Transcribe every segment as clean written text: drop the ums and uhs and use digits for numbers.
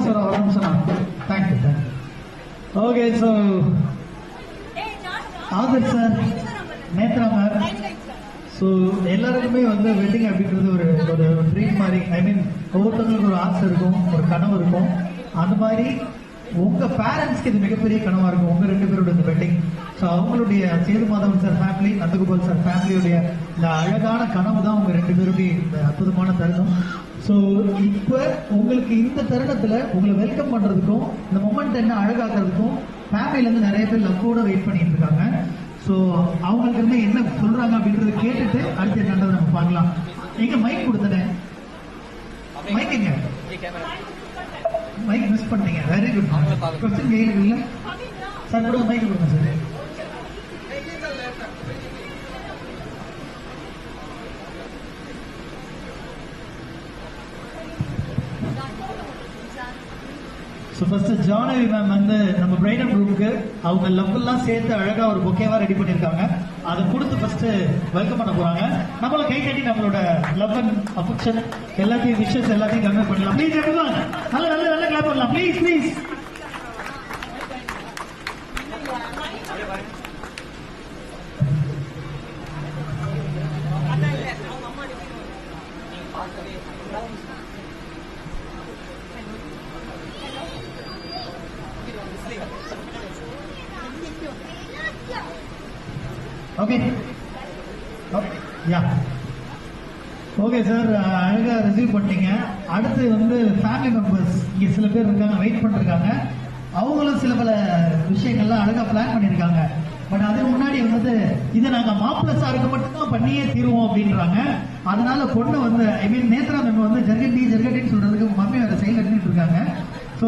Sir ஒரு நிமிஷம். Thank you thank you. Okay so ஆதர் சார், நேத்ரா மேம், ஸோ எல்லாருக்குமே வந்து வெட்டிங் அப்படின்றது ஒரு ஒரு ட்ரீம் மாதிரி. ஐ மீன் ஒவ்வொருத்தவங்களுக்கு ஒரு ஆசை இருக்கும், ஒரு கனவு இருக்கும். அந்த மாதிரி உங்க பேரண்ட்ஸ்க்கு இது மிகப்பெரிய கனவா இருக்கும், உங்க ரெண்டு பேரோட இந்த வெட்டிங். ஸோ அவங்களுடைய Sethu Madhavan sir family, Nandagopal sir ஃபேமிலியுடைய இந்த அழகான கனவு தான் உங்க ரெண்டு பேருடைய இந்த அற்புதமான தருணம். ஸோ இப்போ உங்களுக்கு இந்த தருணத்துல உங்களை வெல்கம் பண்றதுக்கும் இந்த மொமெண்ட் என்ன அழகாக்குறதுக்கும் ஃபேமிலில இருந்து நிறைய பேர் லவ்வோட வெயிட் பண்ணிட்டு இருக்காங்க. ஸோ அவங்களுக்கு இருந்து என்ன சொல்றாங்க அப்படின்றத கேட்டுட்டு அடுத்து என்னன்றதை நம்ம பார்க்கலாம். எங்க மைக் கொடுத்தனேன், மைக் எங்க? மைக் மிஸ் பண்ணீங்க. Very good. கொஸ்டின் கேள்வி இல்லை சார், கொடுங்க மைக் கொடுங்க sir. So first Jahnavi ma'am வந்து நம்ம பிரைடல் குரூப்புக்கு அவங்க லவ் எல்லாம் சேர்த்து அழகா ஒரு பொக்கேவா ரெடி பண்ணிருக்காங்க. அதை கொடுத்து ஃபர்ஸ்ட் வெல்கம் பண்ண போறாங்க. நம்மள கை கட்டி நம்மளோட லவ் அண்ட் அஃபெக்ஷன் எல்லாத்தையும் விஷஸ் எல்லாத்தையும் கன்வே பண்ணலாம். ப்ளீஸ் எவ்ரிவன் நல்ல நல்ல நல்ல கிளாப் பண்ணலாம். Please please. Okay yeah okay sir, அழகா ரிசீவ் பண்ணீங்க. அடுத்து வந்து ஃபேமிலி மெம்பர்ஸ் இங்க சில பேர் இருக்காங்க, வெயிட் பண்ணிருக்காங்க. அவங்களும் சில பல விஷயங்கள்லாம் அழகா பிளான் பண்ணிருக்காங்க. பட் அதுக்கு முன்னாடி வந்து இதை நாங்க மாப்பிள்ளை சாருக்கு மட்டும்தான் பண்ணியே தீருவோம் அப்படின்றாங்க. அதனால பொண்ணு வந்து ஐ மீன் நேத்ரா மேம் வந்து ஜர்கட்டி ஜர்கட்டின்னு சொல்றதுக்கு மம்மி வேற சைட்ல நின்றுட்டு இருக்காங்க. ஸோ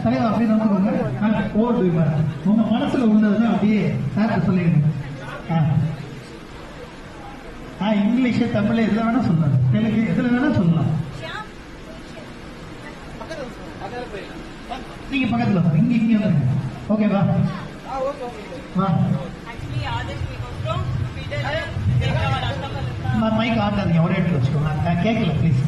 தலைவா அப்படின்னு வந்து ஓடு உங்க மனசுல உள்ளது அப்படியே சார் சொல்லிடுங்க. இங்கிலீஷ் தமிழ் எதுல வேணா சொல்லலாம், தெலுங்கு எதுல வேணா சொல்லலாம். நீங்க பக்கத்துல இங்க இங்க வந்துருங்க. ஓகேவா? மைக் ஆட்டாதீங்க, ஒரே இடத்துல வச்சுக்கோங்க. கேட்கல ப்ளீஸ்.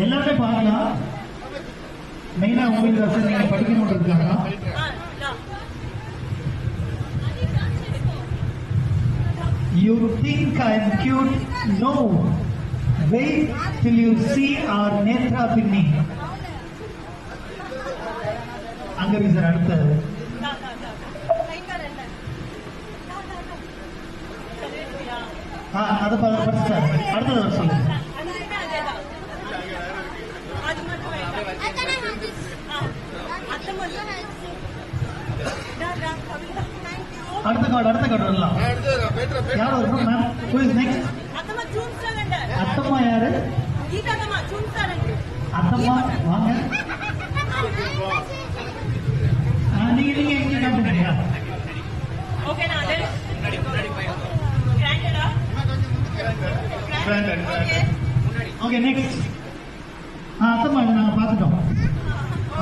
எல்லாருமே பார்க்கலாம். மெயினா உங்களுக்கு சார் நீங்க படிக்கணும் இருக்காங்க. You think I am cute? No. Wait till you see our Netra Pinni. அங்க சார் அடுத்தது அதை படிச்சு சார் அடுத்தது வர சொல்லுங்க. அடுத்த கார்டு வரலாம். யார் வரும் மேம்? Who is next? அத்தம்மா யாரு? அத்தம்மா வாங்க. நீங்க நீங்க எங்க காட்டுறீங்க? ஓகே நான் ரெடி. கிராண்டடா? கிராண்டட். Okay next. அத்தம்மா நாங்க பார்த்துட்டோம்.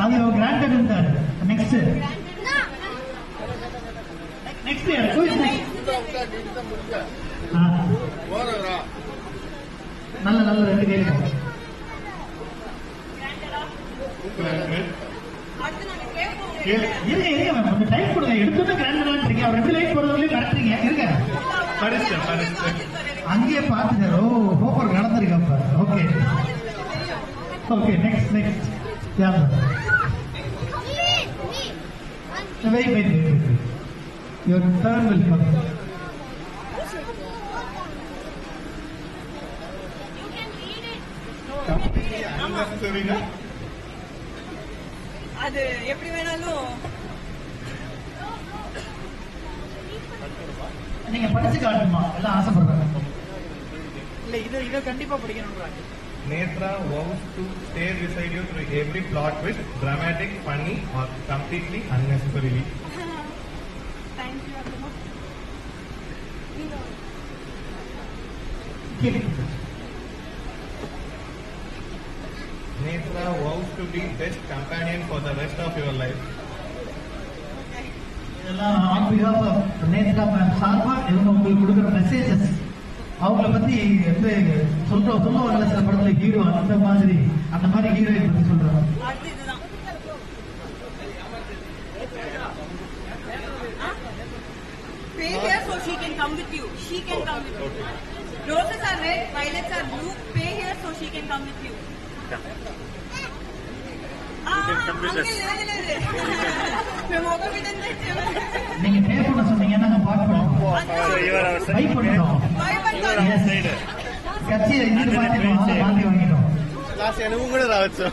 அது கிராண்டட் இருந்தாரு. Next next year who is next? நல்ல நல்ல ரெண்டு கேள்வி. இருங்க இருங்க மேம், கொஞ்சம் டைம் கொடுங்க. எடுத்துட்டு கிராண்டடான்றீங்க, அவர் 2 லைன் போறதுலயும் நடத்துறீங்க. இருங்க அங்கேயே பார்த்துட்டாரு. ஓ ஹோம்ஒர்க் நடந்திருக்கப்ப. Okay okay next next. Wait wait wait. Your turn will come. You can read it. அது எப்படி வேணாலும் நீங்க படிச்சு காட்டுமா? எல்லாம் ஆசைப்படுறாங்க. இல்ல இத கண்டிப்பா படிக்கணும்ன்றாங்க. Netra vows to stay beside you through every plot twist, dramatic, funny or completely unnecessarily. Thank you, Abhima. Netra vows to be best companion for the rest of your life. இதெல்லாம் behalf of நேத்ரா மேம் சார்பா இவங்க உங்களுக்கு கொடுக்குற messages அவங்கள பத்தி வந்து சொல்லுவாங்கல்ல சில படத்துல ஹீரோ அந்த மாதிரி ஹீரோயின் பத்தி சொல்றாங்க. அடுத்து இதுதான். Pay here so she can come with you. She can come with you. Roses are red, violets are blue. Pay here so she can come with you. మేము ఒక విధంగా நீங்க பே பண்ண சொன்னீங்கன்னா நாங்க பாட்டு பண்ணுவோம். பை பண்ணிட்டோம். கட்சியை இங்கிட்டு மாத்திட்டோம், மாத்தி வாங்கிட்டோம். నువ్వు కూడా రావచ్చు.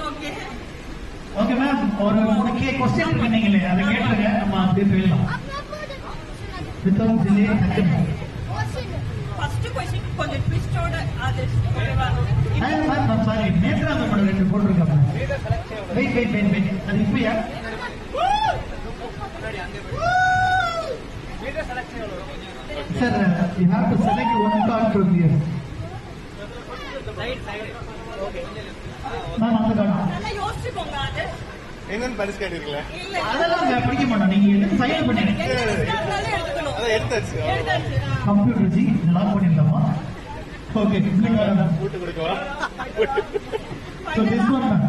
ఓకే ஓகே மேம், ஒரு 3 கொஸ்டின் இருக்கு நீங்களே அதை கேட்டுருங்க, நம்ம அப்படியே போயிடலாம். வித்தவுட் டிலே டக்குனு. ஃபர்ஸ்ட் क्वेश्चन கொஞ்சம் ட்விஸ்டோட அது மேம் சாரி, நேத்ரா மேமோட 2 போட்டுருக்காங்க. வெயிட் அது இப்பயா? Sir, you have to select one card from here. Ma'am அந்த கார்டு நல்லா யோசிச்சுக்கோங்க. அது என்னன்னு பரிசு கேட்டிருக்கல. இல்ல அதெல்லாம் பிடிக்க மாட்டோம், நீங்க எதுக்கு சைன் பண்ணிடுங்க. எடுத்துக்கணும். அதை எடுத்தாச்சு. எடுத்தாச்சு. கம்ப்யூட்டர் ஜி லாக் பண்ணிடலாமா? ஓகே, கூட்டு கொடுக்கவா? So this one ma'am.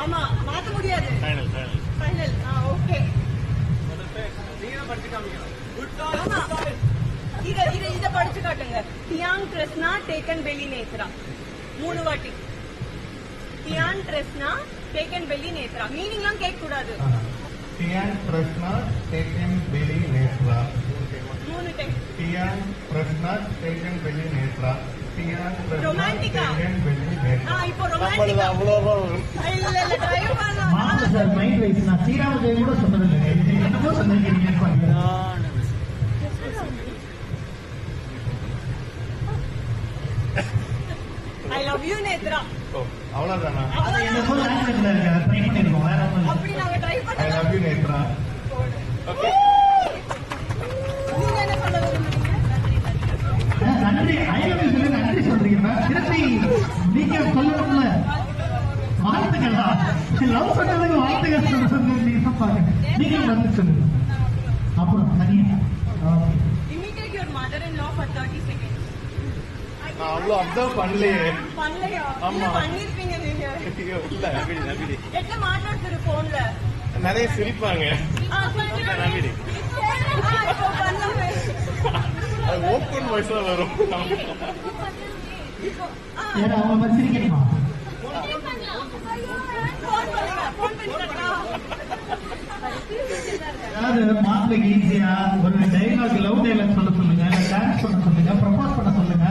ஆமா மாத்த முடியாது. Final final. ஓகே. ஆமா. இத படிச்சு காட்டுங்க. தியான் கிருஷ்ணா டேக்கன் பெலி நேத்ரா 3 வாட்டி. தியான் கிருஷ்ணா டேக்கன் பெலி நேத்ரா மீனிங்லாம் கேட்க கூடாது. டியான் பிரஸ்னா டேக்கன் பெலி நேத்ரா. 3 டைம். டியான் பிரஸ்னா டேக்கன் பெலி நேத்ரா. டியான் பிரஸ்னா ரொமான்டிக்கா? டேக்கன் பெலி நேத்ரா. இப்போ ரொமான்டிக்கா. இல்ல டிரைவ் பண்ணலாம். மாஸ்டர் சார் மைண்ட் வைஸ் நான் ஸ்ரீராம ஜெயம் கூட சொன்னதில்லை. என்னமோ சொன்னீங்க. I love you Netra. ஓ அவ்வளவுதானா? என்ன சொல்ல லாங்குவேஜ்ல ட்ரை பண்ணிருக்கோம், வேற ஒன்றும் இல்லை. அப்படி நாங்க ட்ரை ஐ பண்ணலாம். Love you Nethra. ஓகே. நீங்க என்ன சொல்ல விரும்புறீங்க? நன்றி, ஐநூறு சொல்லி நன்றி சொல்றீங்க மேம். திருப்பி நீங்க சொல்லணும்ல, வாழ்த்துக்களா? லவ் சொன்னதுக்கு வாழ்த்துக்கள் சொல்றது நீங்க பாருங்க. நீங்க வந்து சொல்லுங்க. அப்புறம் தனியா Imitate your mother-in-law for 30 seconds. நான் அவ்வளவு அப்சர்வ் பண்ணலையே. பண்ணலையா? ஆமா. இல்ல பண்ணிருப்பீங்க நீங்க. ஐயோ, இல்ல நம்பிடி. எట్లా మాట్లాడుతారు ఫోన్ లో? நிறைய சிரிப்பாங்க. நம்பிடி. இப்போ பண்ணவே. அது ஓப்பன் வாய்ஸ் தான் வரும். இப்போ ஏன்னா அவங்க மச்சிருக்கேமா ஃபோன் பண்ணிட்டா. அதாவது மாப்பிளைக்கு ஈஸியா ஒரு டைலாக், லவ் டைலாக் சொல்ல சொல்லுங்க, டான்ஸ் பண்ண சொல்லுங்க, ப்ரப்போஸ் பண்ண சொல்லுங்க.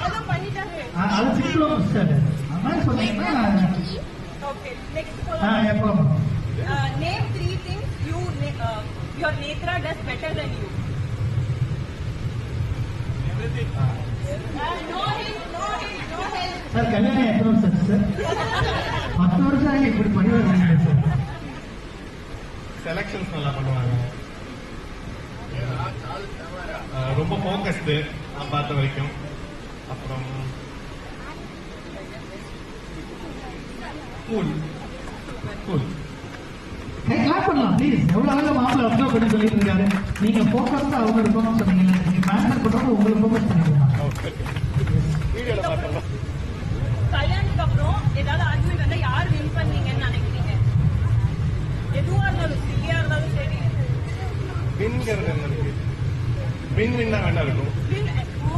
அதான் பண்ணிட்டாரு. அது சிம்பிளா முடிச்சாரு. அது மாதிரி சொன்னீங்கன்னா ஓகே நெக்ஸ்ட் போலாம். எப்போ Name 3 things your Netra does better than you. No help. Sir கல்யாணம் எத்தனை வருஷம் ஆச்சு சார்? 10 வருஷம் ஆகி இப்படி பண்ணிடுவாங்க சார். செலக்ஷன்ஸ் நல்லா பண்ணுவாங்க. ரொம்ப ஃபோக்கஸ்டு நான் பார்த்த வரைக்கும். அப்புறம் கூல். கிளாப் பண்ணலாம் ப்ளீஸ். எவ்வளவு அழகா மாப்பிள்ள அப்சர்வ் பண்ணி சொல்லிட்டு இருக்காரு. நீங்க ஃபோக்கஸ்டா அவங்க இருக்கணும்னு சொன்னீங்க. நீங்க மேனேஜ் பண்றப்ப உங்களுக்கு ஃபோக்கஸ் பண்ணிக்கலாம். வீடியோல பார்த்தோம். கல்யாணத்துக்கு அப்புறம் ஏதாவது ஆர்குமெண்ட் வந்தா யார் வின் பண்ணீங்கன்னு நினைக்கிறீங்க? எதுவா இருந்தாலும் சில்லியா இருந்தாலும் சரி. வின்ங்கிறது என்ன இருக்கு? வின்னா வேணா இருக்கும்.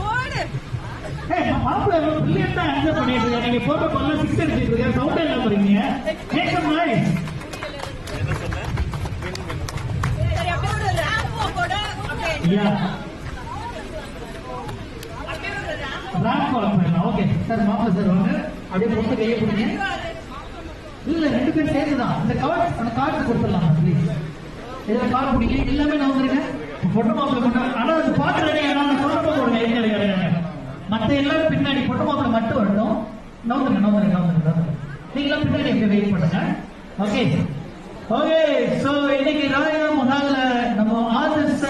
ஓடு. மாப்பிள்ள பிரில்லியண்டா ஆன்சர் பண்ணிட்டு இருக்காரு. நீங்க போட்ட பால்ல 6 அடிச்சிட்டு இருக்காரு. சவுண்ட் என்ன பண்றீங்க? Make some noise. என்ன சொன்ன? சரி அப்படியே ஒரு ரேம்போ கூட அப்படியே யா அப்படியே ஒரு ரேம்போ. ராம் கால் பண்ணலாம். ஓகே சார், மாப்பிள்ள சார் வாங்க. அப்படியே பொண்ணு கையை பிடிங்க. இல்ல 2 பேரும் சேர்ந்துதான். அந்த கார்டு கொடுத்துடலாம் ப்ளீஸ். இதுல கார்டு பிடிங்க. எல்லாமே நான் வந்துருங்க. பொண்ணு மாப்பிள்ள கொண்டு ஆனா அது பாட்டு ரெடி நான் சொல்றப்ப போடுங்க. எங்க மத்த எல்லாரும் பின்னாடி பொண்ணு மாப்பிள்ள மட்டும் வரணும். நவுந்துருங்க. நீங்களாம் பின்னாடி எப்படி வெயிட் பண்ணுங்க. ஓகே. சோ இன்னைக்கு ராயா மஹால்ல நம்ம ஆதர்ஷ்